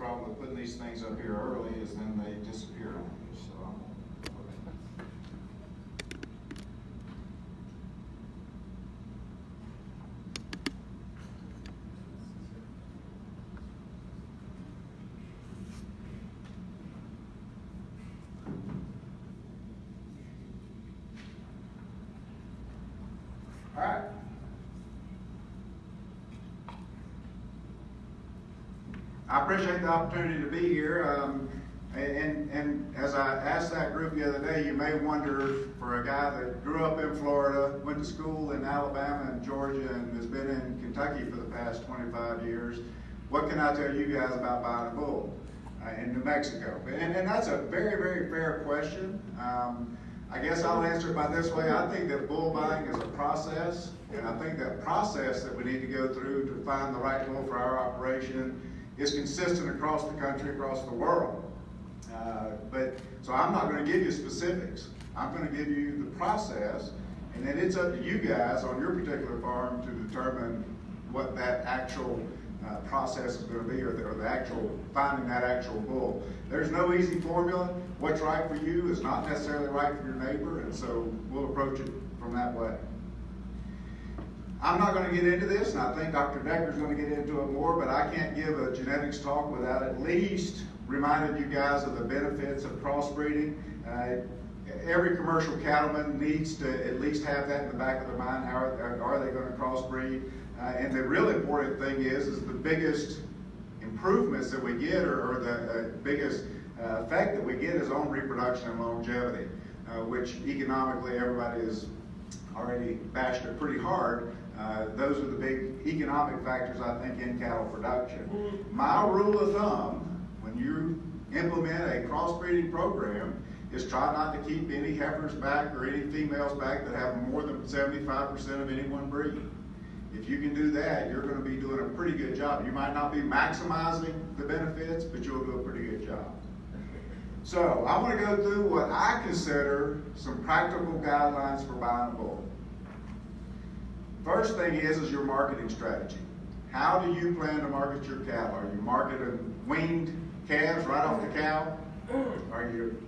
problem with putting these things up here early is then they disappear on you, so. All right. I appreciate the opportunity to be here. And as I asked that group the other day, you may wonder, for a guy that grew up in Florida, went to school in Alabama and Georgia, and has been in Kentucky for the past 25 years, what can I tell you guys about buying a bull in New Mexico? And that's a very, very fair question. I guess I'll answer it by this way. I think that bull buying is a process, and I think that process that we need to go through to find the right bull for our operation is consistent across the country, across the world. So I'm not going to give you specifics. I'm going to give you the process, and then it's up to you guys on your particular farm to determine what that actual process is going to be, or the actual finding that actual bull. There's no easy formula. What's right for you is not necessarily right for your neighbor, and so we'll approach it from that way. I'm not going to get into this, and I think Dr. Decker's going to get into it more, but I can't give a genetics talk without at least reminding you guys of the benefits of crossbreeding. Every commercial cattleman needs to at least have that in the back of their mind. How are they going to crossbreed? And the real important thing is the biggest improvements that we get, or the biggest effect that we get, is on reproduction and longevity, which economically everybody has already bashed it pretty hard. Those are the big economic factors, I think, in cattle production. My rule of thumb, when you implement a crossbreeding program, is try not to keep any heifers back or any females back that have more than 75% of any one breed. If you can do that, you're going to be doing a pretty good job. You might not be maximizing the benefits, but you'll do a pretty good job. So I want to go through what I consider some practical guidelines for buying a bull. First thing is your marketing strategy. How do you plan to market your cattle? Are you marketing weaned calves right off the cow? Are you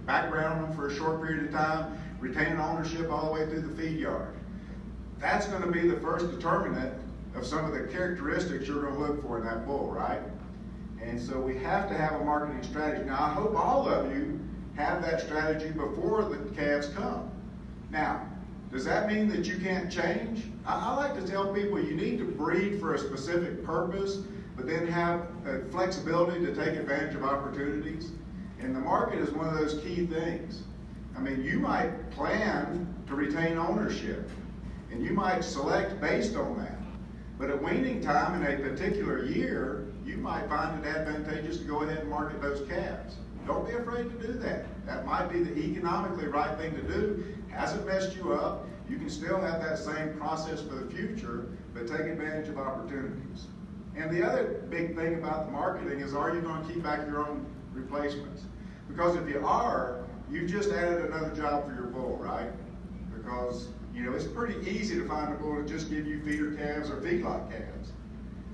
backgrounding them for a short period of time, retaining ownership all the way through the feed yard? That's going to be the first determinant of some of the characteristics you're going to look for in that bull, right? And so we have to have a marketing strategy. Now, I hope all of you have that strategy before the calves come. Now, does that mean that you can't change? I like to tell people you need to breed for a specific purpose, but then have flexibility to take advantage of opportunities. And the market is one of those key things. I mean, you might plan to retain ownership, and you might select based on that. But at weaning time in a particular year, you might find it advantageous to go ahead and market those calves. Don't be afraid to do that. That might be the economically right thing to do. Hasn't messed you up. You can still have that same process for the future, but take advantage of opportunities. And the other big thing about the marketing is, are you going to keep back your own replacements? Because if you are, you've just added another job for your bull, right? Because, you know, it's pretty easy to find a bull to just give you feeder calves or feedlot calves.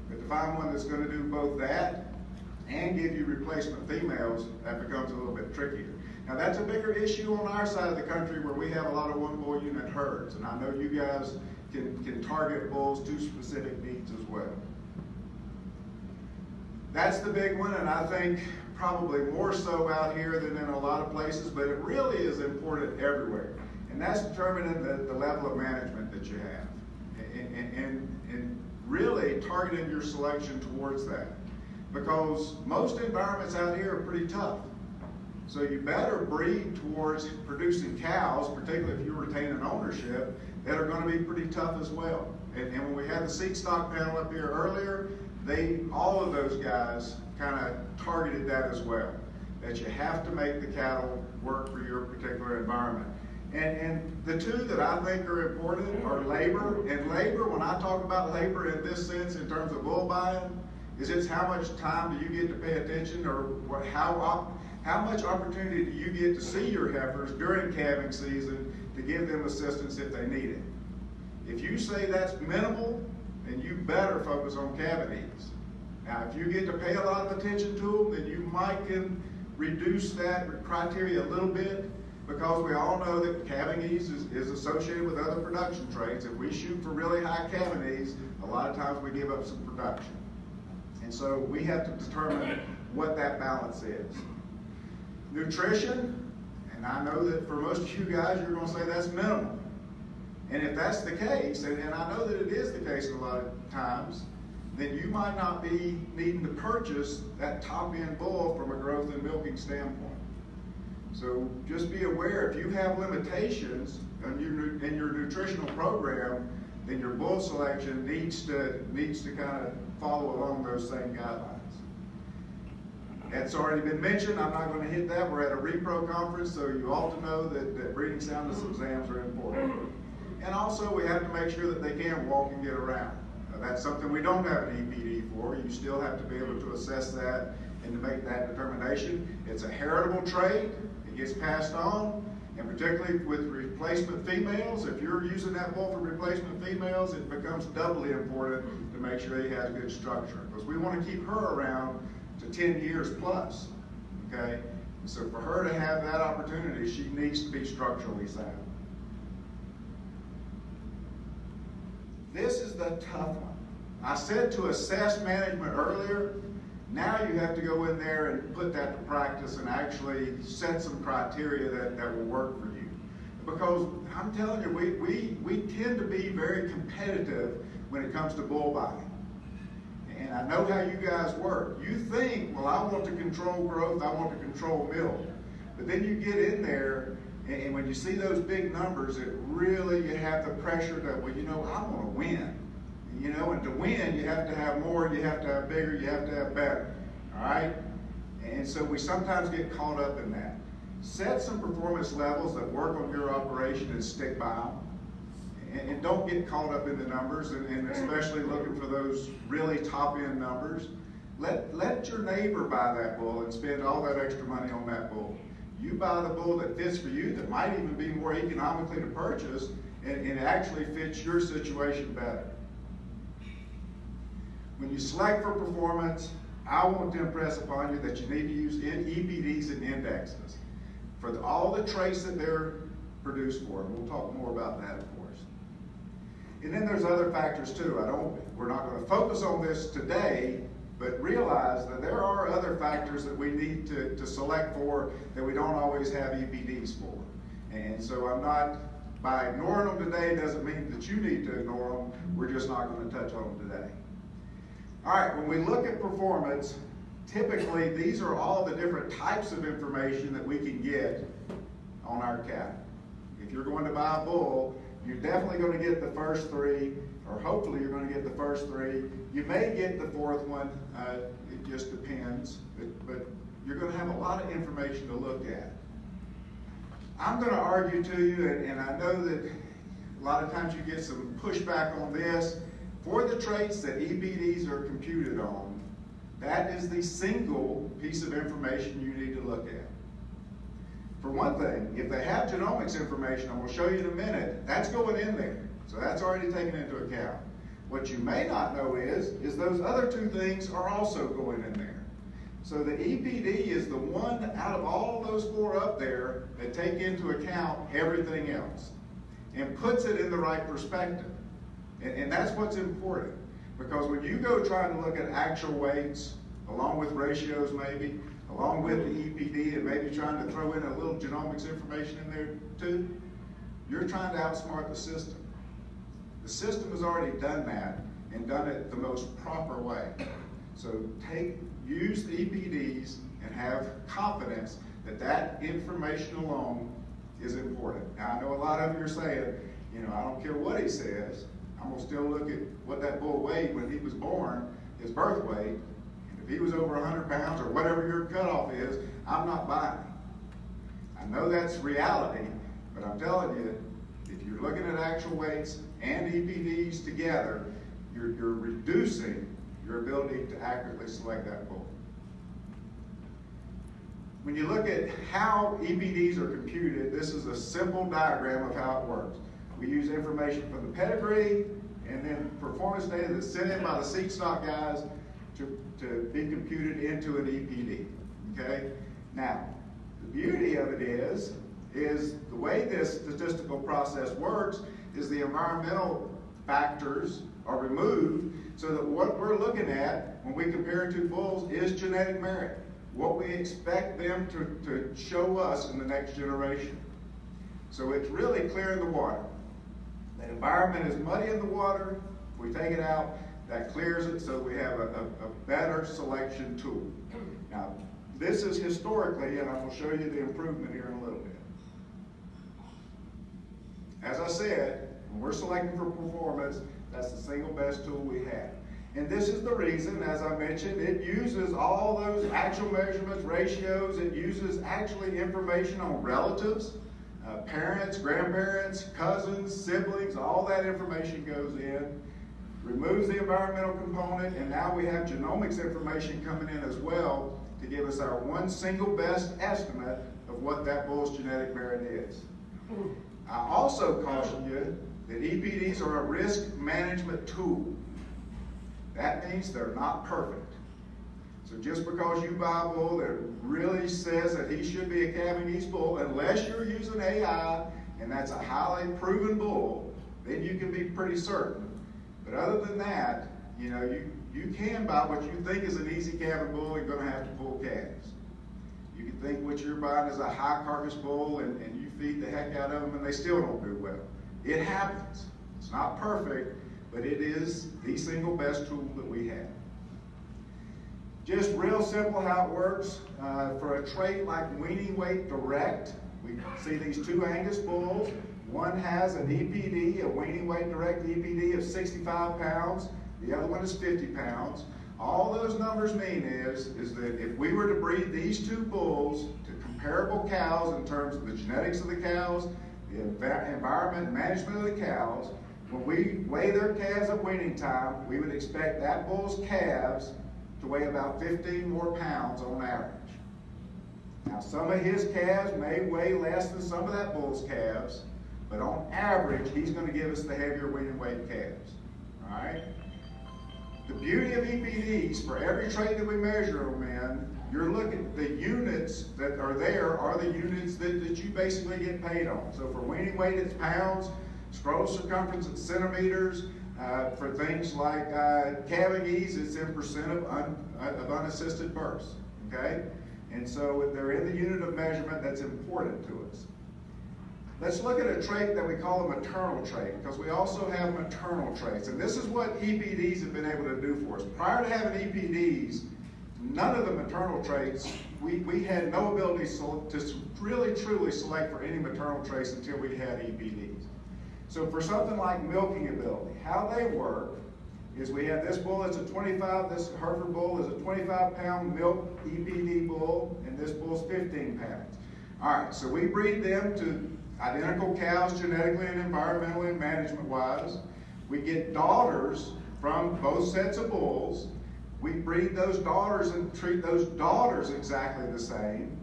But to find one that's going to do both that and give you replacement females, that becomes a little bit trickier. Now, that's a bigger issue on our side of the country, where we have a lot of one bull unit herds. And I know you guys can target bulls to specific needs as well. That's the big one, and I think probably more so out here than in a lot of places, but it really is important everywhere. And that's determining the level of management that you have. And really targeting your selection towards that. Because most environments out here are pretty tough. So you better breed towards producing cows, particularly if you're retaining ownership, that are going to be pretty tough as well. And when we had the seed stock panel up here earlier, all of those guys kind of targeted that as well. That you have to make the cattle work for your particular environment. And the two that I think are important are labor. And labor, when I talk about labor in this sense, in terms of bull buying, is it's how much time do you get to pay attention, or how much opportunity do you get to see your heifers during calving season to give them assistance if they need it. If you say that's minimal, then you better focus on calving ease. Now, if you get to pay a lot of attention to them, then you might can reduce that criteria a little bit, because we all know that calving ease is associated with other production traits. If we shoot for really high calving ease, a lot of times we give up some production. And so we have to determine what that balance is. Nutrition, and I know that for most of you guys, you're going to say that's minimal. And if that's the case, and I know that it is the case a lot of times, then you might not be needing to purchase that top-end bull from a growth and milking standpoint. So just be aware, if you have limitations in your nutritional program, then your bull selection needs to kind of follow along those same guidelines. That's already been mentioned. I'm not going to hit that. We're at a repro conference, so you ought to know that breeding soundness exams are important. And also, we have to make sure that they can walk and get around. That's something we don't have an EPD for. You still have to be able to assess that and to make that determination. It's a heritable trait. It gets passed on, and particularly with replacement females, if you're using that bull for replacement females, it becomes doubly important to make sure he has good structure, because we want to keep her around to 10 years plus, okay? So for her to have that opportunity, she needs to be structurally sound. This is the tough one. I said to assess management earlier. Now you have to go in there and put that to practice and actually set some criteria that will work for you. Because I'm telling you, we tend to be very competitive when it comes to bull buying. And I know how you guys work. You think, well, I want to control growth, I want to control milk. But then you get in there, and when you see those big numbers, it really, you have the pressure that, well, you know, I want to win. You know, and to win, you have to have more, you have to have bigger, you have to have better, all right? And so we sometimes get caught up in that. Set some performance levels that work on your operation and stick by them. And don't get caught up in the numbers, and especially looking for those really top-end numbers. Let your neighbor buy that bull and spend all that extra money on that bull. You buy the bull that fits for you, that might even be more economically to purchase, and it actually fits your situation better. When you select for performance, I want to impress upon you that you need to use EPDs and indexes for all the traits that they're produced for. And we'll talk more about that, of course. And then there's other factors too. We're not going to focus on this today, but realize that there are other factors that we need to select for that we don't always have EPDs for. And so by ignoring them today doesn't mean that you need to ignore them. We're just not going to touch on them today. All right, when we look at performance, typically these are all the different types of information that we can get on our cattle. If you're going to buy a bull, you're definitely going to get the first three, or hopefully you're going to get the first three. You may get the fourth one, it just depends, but you're going to have a lot of information to look at. I'm going to argue to you, and I know that a lot of times you get some pushback on this. For the traits that EPDs are computed on, that is the single piece of information you need to look at. For one thing, if they have genomics information, and we'll show you in a minute, that's going in there. So that's already taken into account. What you may not know is those other two things are also going in there. So the EPD is the one out of all those four up there that take into account everything else and puts it in the right perspective. And that's what's important, because when you go trying to look at actual weights, along with ratios maybe, along with the EPD, and maybe trying to throw in a little genomics information in there too, you're trying to outsmart the system. The system has already done that and done it the most proper way. So use the EPDs and have confidence that that information alone is important. Now I know a lot of you are saying, you know, I don't care what he says, I'm going to still look at what that bull weighed when he was born, his birth weight, and if he was over 100 pounds or whatever your cutoff is, I'm not buying. I know that's reality, but I'm telling you, if you're looking at actual weights and EPDs together, you're reducing your ability to accurately select that bull. When you look at how EPDs are computed, this is a simple diagram of how it works. We use information from the pedigree and then performance data that's sent in by the seed stock guys to be computed into an EPD, okay? Now, the beauty of it is the way this statistical process works is the environmental factors are removed so that what we're looking at when we compare two bulls is genetic merit, what we expect them to show us in the next generation. So it's really clear in the water. The environment is muddy in the water. If we take it out, that clears it so we have a better selection tool. Now, this is historically, and I will show you the improvement here in a little bit. As I said, when we're selecting for performance, that's the single best tool we have. And this is the reason, as I mentioned, it uses all those actual measurements, ratios, it uses actually information on relatives, parents, grandparents, cousins, siblings, all that information goes in, removes the environmental component, and now we have genomics information coming in as well to give us our one single best estimate of what that bull's genetic merit is. I also caution you that EPDs are a risk management tool. That means they're not perfect. So just because you buy a bull that really says that he should be a calving East bull, unless you're using AI and that's a highly proven bull, then you can be pretty certain. But other than that, you know, you can buy what you think is an easy calving bull and going to have to pull calves. You can think what you're buying is a high carcass bull and you feed the heck out of them and they still don't do well. It happens. It's not perfect, but it is the single best tool that we have. Just real simple how it works. For a trait like weaning weight direct, we see these two Angus bulls. One has an EPD, a weaning weight direct EPD of 65 pounds. The other one is 50 pounds. All those numbers mean is that if we were to breed these two bulls to comparable cows in terms of the genetics of the cows, the environment and management of the cows, when we weigh their calves at weaning time, we would expect that bull's calves to weigh about 15 more pounds on average. Now, some of his calves may weigh less than some of that bull's calves, but on average, he's going to give us the heavier weaning weight calves. All right? The beauty of EPDs, for every trait that we measure them in, you're looking, the units that are there are the units that you basically get paid on. So for weaning weight, it's pounds. Scrotal circumference, it's centimeters. For things like calving ease, it's in percent of unassisted births. Okay? And so they're in the unit of measurement that's important to us. Let's look at a trait that we call a maternal trait, because we also have maternal traits. And this is what EPDs have been able to do for us. Prior to having EPDs, none of the maternal traits, we had no ability to really truly select for any maternal traits until we had EPDs. So for something like milking ability, how they work is we have this bull that's this Hereford bull is a 25-pound milk EPD bull, and this bull's 15 pounds. All right, so we breed them to identical cows genetically and environmentally and management-wise. We get daughters from both sets of bulls. We breed those daughters and treat those daughters exactly the same.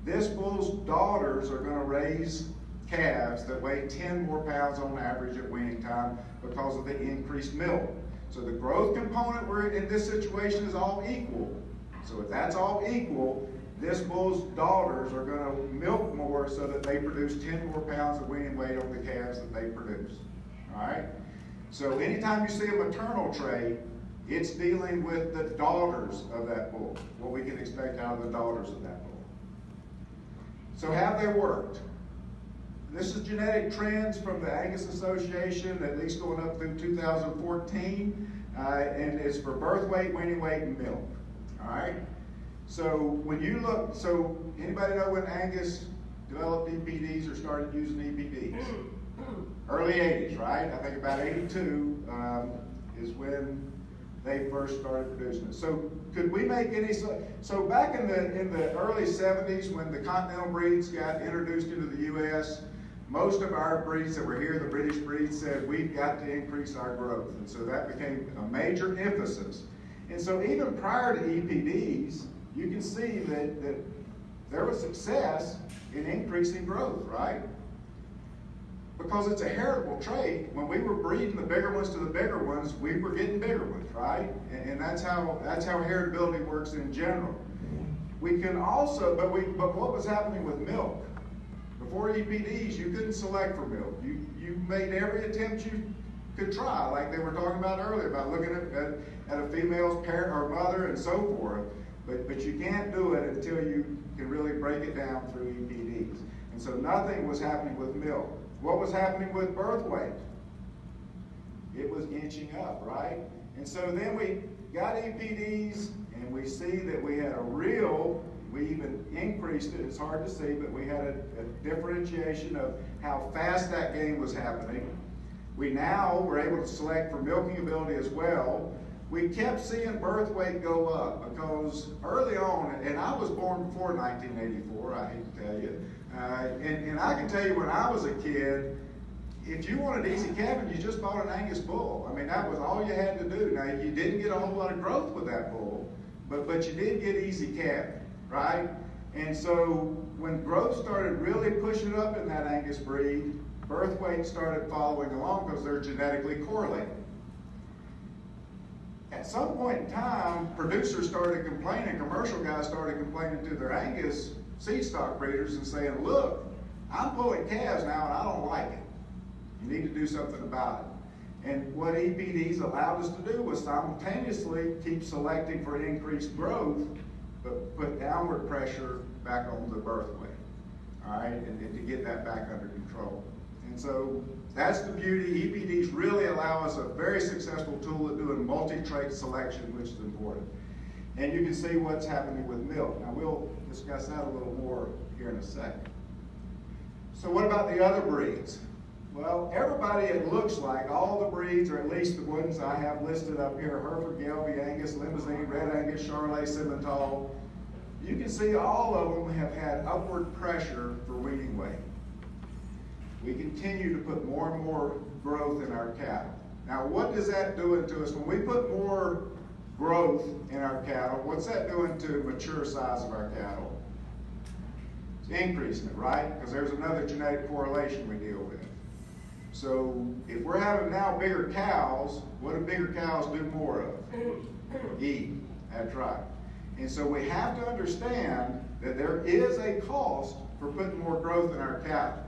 This bull's daughters are going to raise calves that weigh 10 more pounds on average at weaning time because of the increased milk. So the growth component we're in this situation is all equal. So if that's all equal, this bull's daughters are going to milk more so that they produce 10 more pounds of weaning weight on the calves that they produce. All right? So anytime you see a maternal trait, it's dealing with the daughters of that bull, what we can expect out of the daughters of that bull. So how have they worked? This is genetic trends from the Angus Association, at least going up through 2014, and it's for birth weight, weaning weight, and milk. All right? So when you look, so anybody know when Angus developed EPDs or started using EPDs? Early 80s, right? I think about 82 is when they first started producing it. So could we make any, so back in the early 70s when the continental breeds got introduced into the U.S., most of our breeds that were here, the British breeds, said we've got to increase our growth. And so that became a major emphasis. And so even prior to EPDs, you can see that there was success in increasing growth, right? because it's a heritable trait. When we were breeding the bigger ones to the bigger ones, we were getting bigger ones, right? And that's how heritability works in general. We can also, but what was happening with milk? Before EPDs, you couldn't select for milk. You made every attempt you could try, like they were talking about earlier, about looking at a female's parent or mother and so forth. But you can't do it until you can really break it down through EPDs. And so nothing was happening with milk. What was happening with birth weight? It was inching up, right? And so then we got EPDs, and we see that we had we even increased it, it's hard to see, but we had a differentiation of how fast that gain was happening. We now were able to select for milking ability as well. We kept seeing birth weight go up because early on, and I was born before 1984, I hate to tell you, and I can tell you when I was a kid, if you wanted easy calving, you just bought an Angus bull. I mean, that was all you had to do. Now, you didn't get a whole lot of growth with that bull, but you did get easy calving, right? And so when growth started really pushing up in that Angus breed, birth weight started following along because they're genetically correlated. At some point in time, producers started complaining, commercial guys started complaining to their Angus seed stock breeders and saying, look, I'm pulling calves now and I don't like it. You need to do something about it. And what EPDs allowed us to do was simultaneously keep selecting for increased growth, but put downward pressure back on the birth weight, all right, and to get that back under control. And so that's the beauty. EPDs really allow us a very successful tool at doing multi-trait selection, which is important. And you can see what's happening with milk. Now we'll discuss that a little more here in a second. So what about the other breeds? Well, everybody, it looks like, all the breeds, or at least the ones I have listed up here, Hereford, Gelbvieh, Angus, Limousin, Red Angus, Charolais, Simmental, you can see all of them have had upward pressure for weaning weight. We continue to put more and more growth in our cattle. Now, what is that doing to us? When we put more growth in our cattle, what's that doing to mature size of our cattle? It's increasing it, right? Because there's another genetic correlation we deal with. So if we're having now bigger cows, what do bigger cows do more of? Eat. That's right. And so we have to understand that there is a cost for putting more growth in our cattle.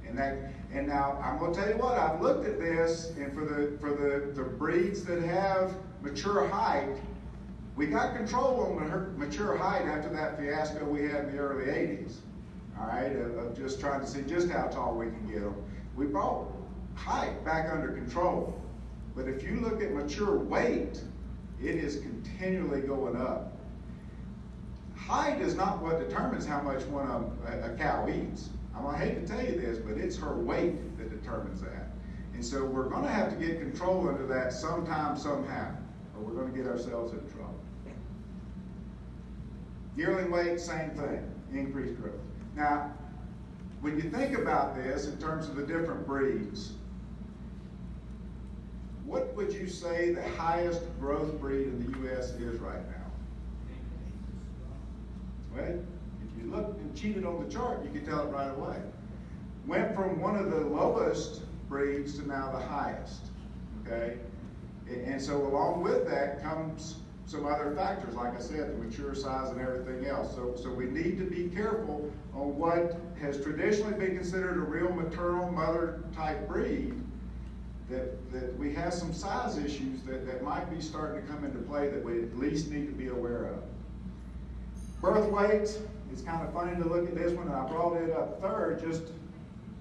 And now I'm going to tell you what, I've looked at this, and for the breeds that have mature height, we got control on the mature height after that fiasco we had in the early 80s. All right, of just trying to see just how tall we can get them. We brought height back under control. But if you look at mature weight, it is continually going up. Height is not what determines how much a cow eats. I hate to tell you this, but it's her weight that determines that. And so we're going to have to get control under that sometime, somehow, or we're going to get ourselves in trouble. Yearling weight, same thing, increased growth. Now, when you think about this in terms of the different breeds, what would you say the highest growth breed in the U.S. is right now? Well, if you look and cheated on the chart, you can tell it right away. Went from one of the lowest breeds to now the highest, okay? And so along with that comes some other factors, like I said, the mature size and everything else. So we need to be careful on what has traditionally been considered a real maternal mother type breed, that we have some size issues that might be starting to come into play that we at least need to be aware of. Birth weight, it's kind of funny to look at this one, and I brought it up third just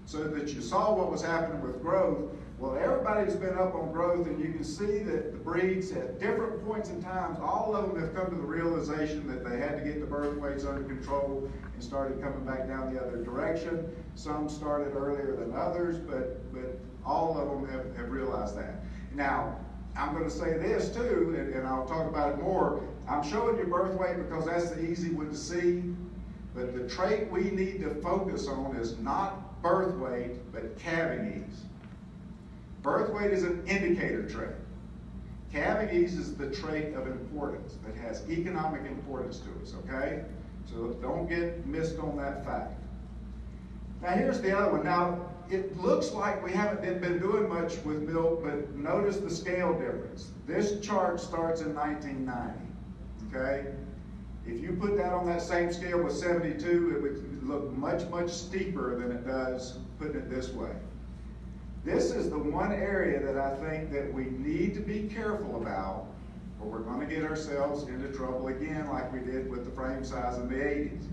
so that you saw what was happening with growth. Well, everybody's been up on growth, and you can see that the breeds at different points in time, all of them have come to the realization that they had to get the birth weights under control and started coming back down the other direction. Some started earlier than others, but all of them have realized that. Now, I'm going to say this too, and I'll talk about it more. I'm showing you birth weight because that's the easy one to see, but the trait we need to focus on is not birth weight, but calving ease. Birth weight is an indicator trait. Calving ease is the trait of importance that has economic importance to us, okay? So don't get missed on that fact. Now here's the other one. Now, it looks like we haven't been doing much with milk, but notice the scale difference. This chart starts in 1990, okay? If you put that on that same scale with 72, it would look much, much steeper than it does putting it this way. This is the one area that I think that we need to be careful about, or we're going to get ourselves into trouble again like we did with the frame size in the 80s.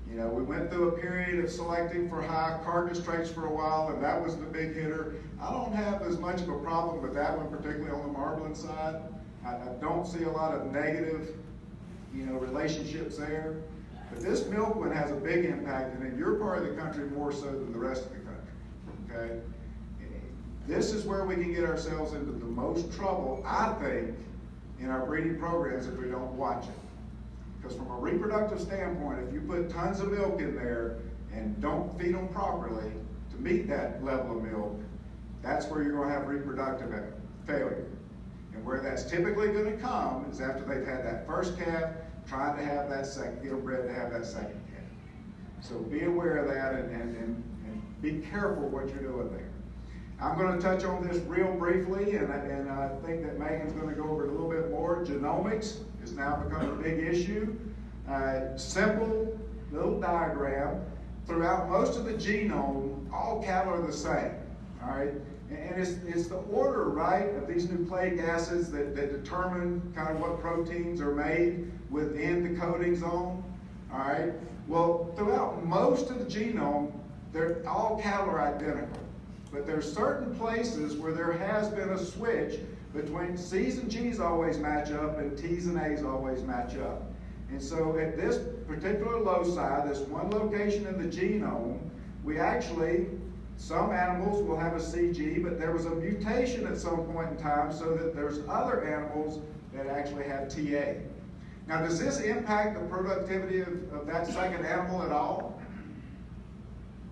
You know, we went through a period of selecting for high carcass traits for a while, and that was the big hitter. I don't have as much of a problem with that one, particularly on the marbling side. I don't see a lot of negative, you know, relationships there. But this milk one has a big impact, and in your part of the country more so than the rest of the country, okay? This is where we can get ourselves into the most trouble, I think, in our breeding programs if we don't watch it. Because from a reproductive standpoint, if you put tons of milk in there and don't feed them properly to meet that level of milk, that's where you're going to have reproductive failure. And where that's typically going to come is after they've had that first calf, trying to have that second, get them bred to have that second calf. So be aware of that and be careful what you're doing there. I'm going to touch on this real briefly, and I think that Megan's going to go over it a little bit more. Genomics has now become a big issue. Simple little diagram. Throughout most of the genome, all cattle are the same. All right, and it's the order, right, of these nucleic acids that determine kind of what proteins are made within the coding zone. All right. Well, throughout most of the genome, all cattle are identical. But there's certain places where there has been a switch between C's and G's always match up and T's and A's always match up. And so at this particular loci, this one location in the genome, we actually, some animals will have a CG, but there was a mutation at some point in time so that there's other animals that actually have TA. Now, does this impact the productivity of that second animal at all?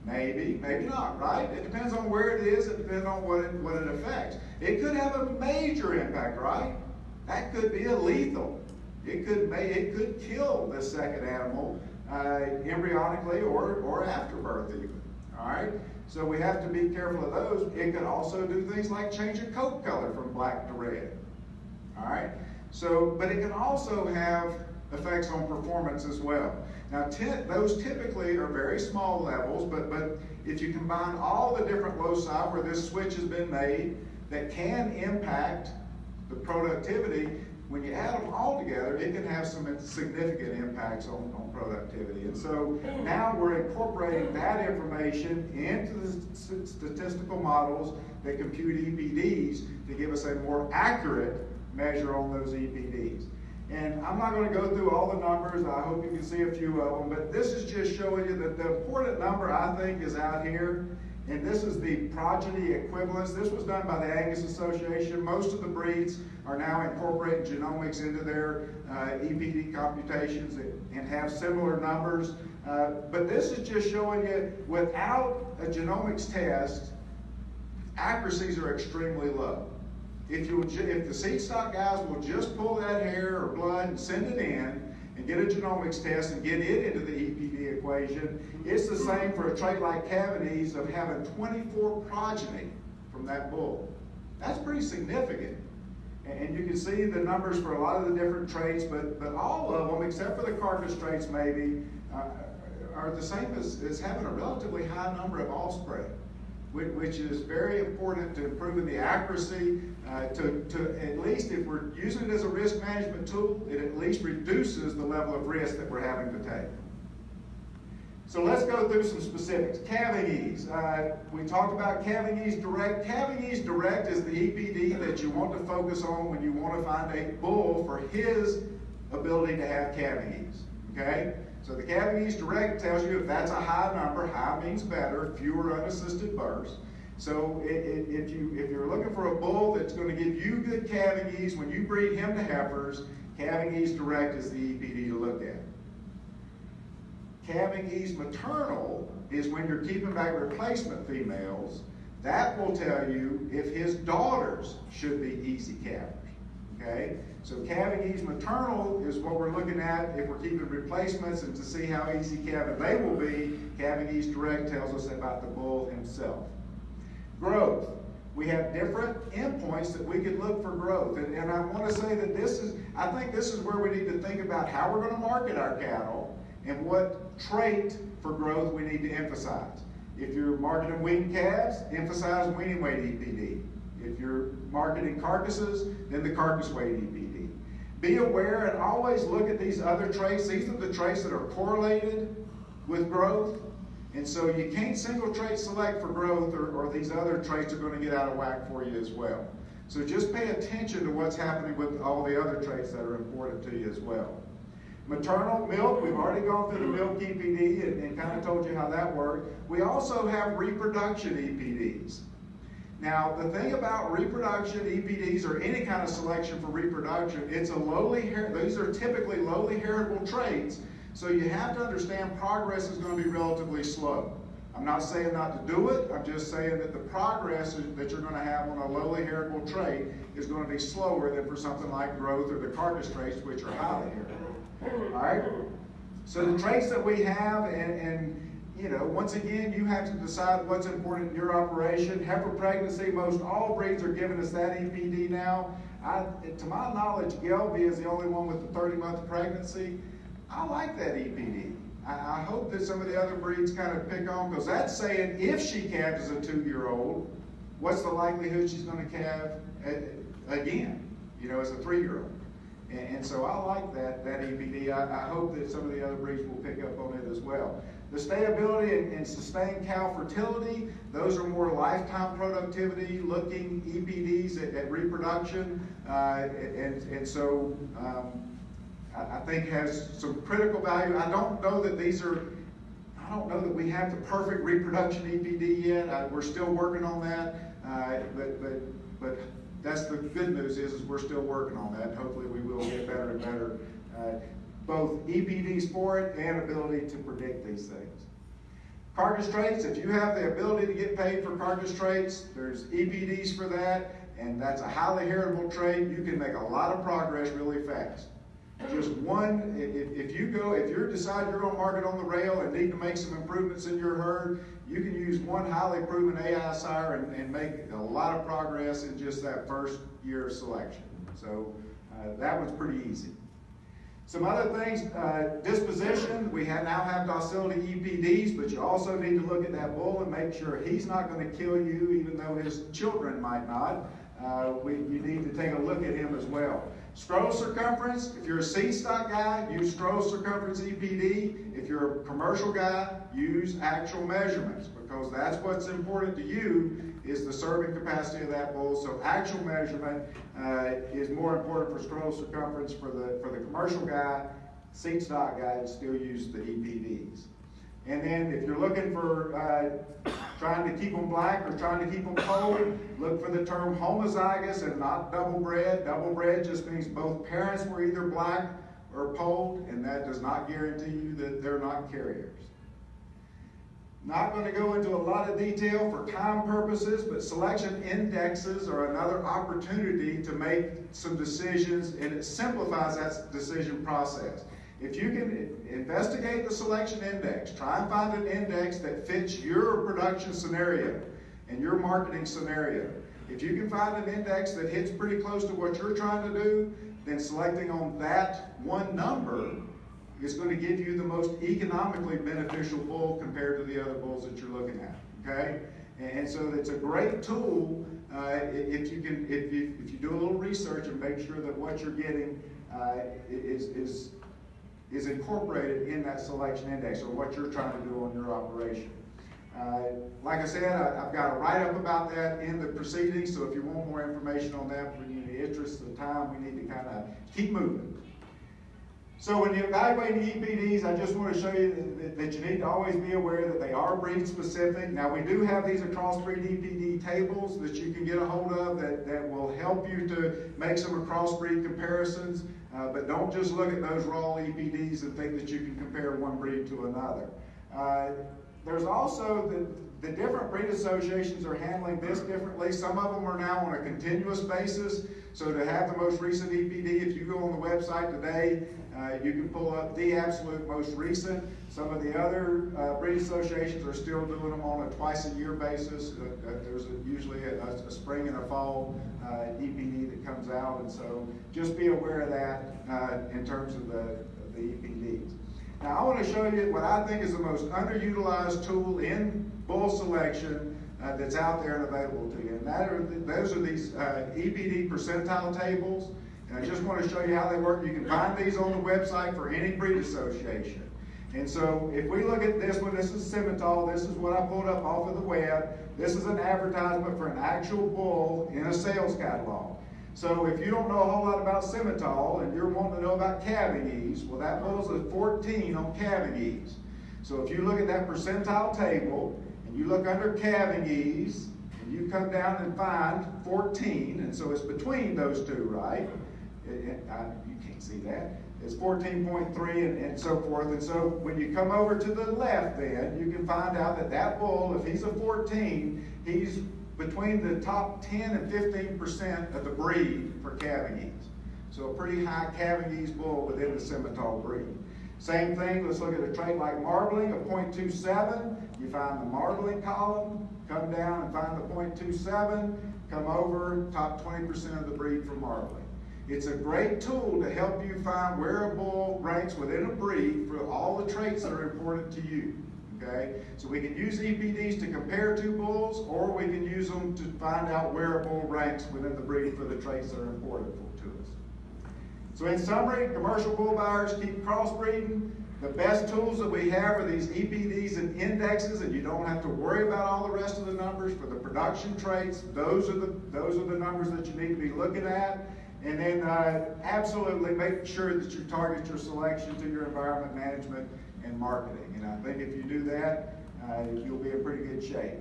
Maybe, maybe not, right? It depends on where it is, it depends on what it affects. It could have a major impact, right? That could be lethal. It could kill the second animal embryonically or after birth even, all right? So we have to be careful of those. It could also do things like change a coat color from black to red, all right? So, but it can also have effects on performance as well. Now, those typically are very small levels, but if you combine all the different loci where this switch has been made that can impact the productivity, when you add them all together, it can have some significant impacts on productivity. And so now we're incorporating that information into the statistical models that compute EPDs to give us a more accurate measure on those EPDs. And I'm not going to go through all the numbers. I hope you can see a few of them, but this is just showing you that the important number, I think, is out here. And this is the progeny equivalence. This was done by the Angus Association. Most of the breeds are now incorporating genomics into their EPD computations and have similar numbers. But this is just showing you without a genomics test, accuracies are extremely low. If the seed stock guys will just pull that hair or blood and send it in and get a genomics test and get it into the EPD equation, it's the same for a trait like cavities of having 24 progeny from that bull. That's pretty significant. And you can see the numbers for a lot of the different traits, but all of them, except for the carcass traits maybe, are the same as having a relatively high number of offspring, which is very important to improving the accuracy, to at least, if we're using it as a risk management tool, it at least reduces the level of risk that we're having to take. So let's go through some specifics. Calving ease. We talked about calving ease direct. Calving ease direct is the EPD that you want to focus on when you want to find a bull for his ability to have calving ease. Okay? So the calving ease direct tells you if that's a high number, high means better, fewer unassisted births. So if you're looking for a bull that's going to give you good calving ease when you breed him to heifers, calving ease direct is the EPD to look at. Calving ease maternal is when you're keeping back replacement females. That will tell you if his daughters should be easy calvers. Okay? So calving ease maternal is what we're looking at if we're keeping replacements and to see how easy calving they will be. Calving ease direct tells us about the bull himself. Growth. We have different endpoints that we can look for growth. And I want to say that I think this is where we need to think about how we're going to market our cattle and what trait for growth we need to emphasize. If you're marketing weaned calves, emphasize weaning weight EPD. If you're marketing carcasses, then the carcass weight EPD. Be aware and always look at these other traits. These are the traits that are correlated with growth. And so you can't single trait select for growth or these other traits are going to get out of whack for you as well. So just pay attention to what's happening with all the other traits that are important to you as well. Maternal milk, we've already gone through the milk EPD and kind of told you how that worked. We also have reproduction EPDs. Now, the thing about reproduction EPDs or any kind of selection for reproduction, these are typically lowly heritable traits, so you have to understand progress is going to be relatively slow. I'm not saying not to do it, I'm just saying that the progress that you're going to have on a lowly heritable trait is going to be slower than for something like growth or the carcass traits, which are highly heritable. All right? So the traits that we have, and you know, once again, you have to decide what's important in your operation. Heifer pregnancy, most all breeds are giving us that EPD now. To my knowledge, Gelby is the only one with the 30-month pregnancy. I like that EPD. I hope that some of the other breeds kind of pick on, because that's saying if she calves as a 2-year-old, what's the likelihood she's going to calve again, you know, as a 3-year-old. And so I like that EPD. I hope that some of the other breeds will pick up on it as well. The stayability and sustained cow fertility, those are more lifetime productivity looking EPDs at reproduction. And so I think has some critical value. I don't know that we have the perfect reproduction EPD yet. We're still working on that. But that's the good news is we're still working on that. Hopefully we will get better and better. Both EPDs for it and ability to predict these things. Carcass traits, if you have the ability to get paid for carcass traits, there's EPDs for that, and that's a highly heritable trait. You can make a lot of progress really fast. Just one, if you decide you're going to market on the rail and need to make some improvements in your herd, you can use one highly proven AI sire and make a lot of progress in just that first year of selection. So that one's pretty easy. Some other things, disposition, we now have docility EPDs, but you also need to look at that bull and make sure he's not going to kill you, even though his children might not. You need to take a look at him as well. Scrotal circumference, if you're a seed stock guy, use scrotal circumference EPD. If you're a commercial guy, use actual measurements, because that's what's important to you is the serving capacity of that bull. So actual measurement is more important for scrotal circumference for the commercial guy. Seed stock guy, still use the EPDs. And then if you're looking for trying to keep them black or trying to keep them polled, look for the term homozygous and not double bred. Double bred just means both parents were either black or polled, and that does not guarantee you that they're not carriers. Not going to go into a lot of detail for time purposes, but selection indexes are another opportunity to make some decisions, and it simplifies that decision process. If you can investigate the selection index, try and find an index that fits your production scenario and your marketing scenario. If you can find an index that hits pretty close to what you're trying to do, then selecting on that one number is going to give you the most economically beneficial bull compared to the other bulls that you're looking at. Okay? And so it's a great tool if you do a little research and make sure that what you're getting is incorporated in that selection index or what you're trying to do on your operation. Like I said, I've got a write-up about that in the proceedings, so if you want more information on that, in the interest of time, we need to kind of keep moving. So when you're evaluating EPDs, I just want to show you that you need to always be aware that they are breed specific. Now we do have these across-breed EPD tables that you can get a hold of that will help you to make some across-breed comparisons, but don't just look at those raw EPDs and think that you can compare one breed to another. there's also the different breed associations are handling this differently. Some of them are now on a continuous basis. So to have the most recent EPD, if you go on the website today, you can pull up the absolute most recent. Some of the other breed associations are still doing them on a twice-a-year basis. There's usually a spring and a fall EPD that comes out, and so just be aware of that in terms of the EPDs. Now I want to show you what I think is the most underutilized tool in bull selection that's out there and available to you. And those are these EPD percentile tables. And I just want to show you how they work. You can find these on the website for any breed association. And so if we look at this one, this is Simmental. This is what I pulled up off of the web. This is an advertisement for an actual bull in a sales catalog. So if you don't know a whole lot about Simmental and you're wanting to know about calving ease, well, that bull's a 14 on calving ease. So if you look at that percentile table and you look under calving ease and you come down and find 14, and so it's between those two, right? You can't see that. It's 14.3 and so forth. And so when you come over to the left then, you can find out that that bull, if he's a 14, he's between the top 10 and 15% of the breed for calving ease. So a pretty high calving ease bull within the Simmental breed. Same thing, let's look at a trait like marbling, a 0.27. You find the marbling column, come down and find the 0.27, come over, top 20% of the breed for marbling. It's a great tool to help you find where a bull ranks within a breed for all the traits that are important to you. Okay? So we can use EPDs to compare two bulls, or we can use them to find out where a bull ranks within the breed for the traits that are important to us. So in summary, commercial bull buyers, keep crossbreeding. The best tools that we have are these EPDs and indexes, and you don't have to worry about all the rest of the numbers. For the production traits, those are the numbers that you need to be looking at. And then absolutely make sure that you target your selection to your environment management and marketing. And I think if you do that, you'll be in pretty good shape.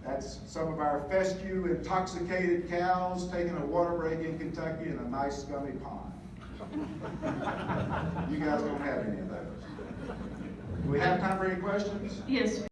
That's some of our fescue intoxicated cows taking a water break in Kentucky in a nice scummy pond. You guys don't have any of those. Do we have time for any questions? Yes.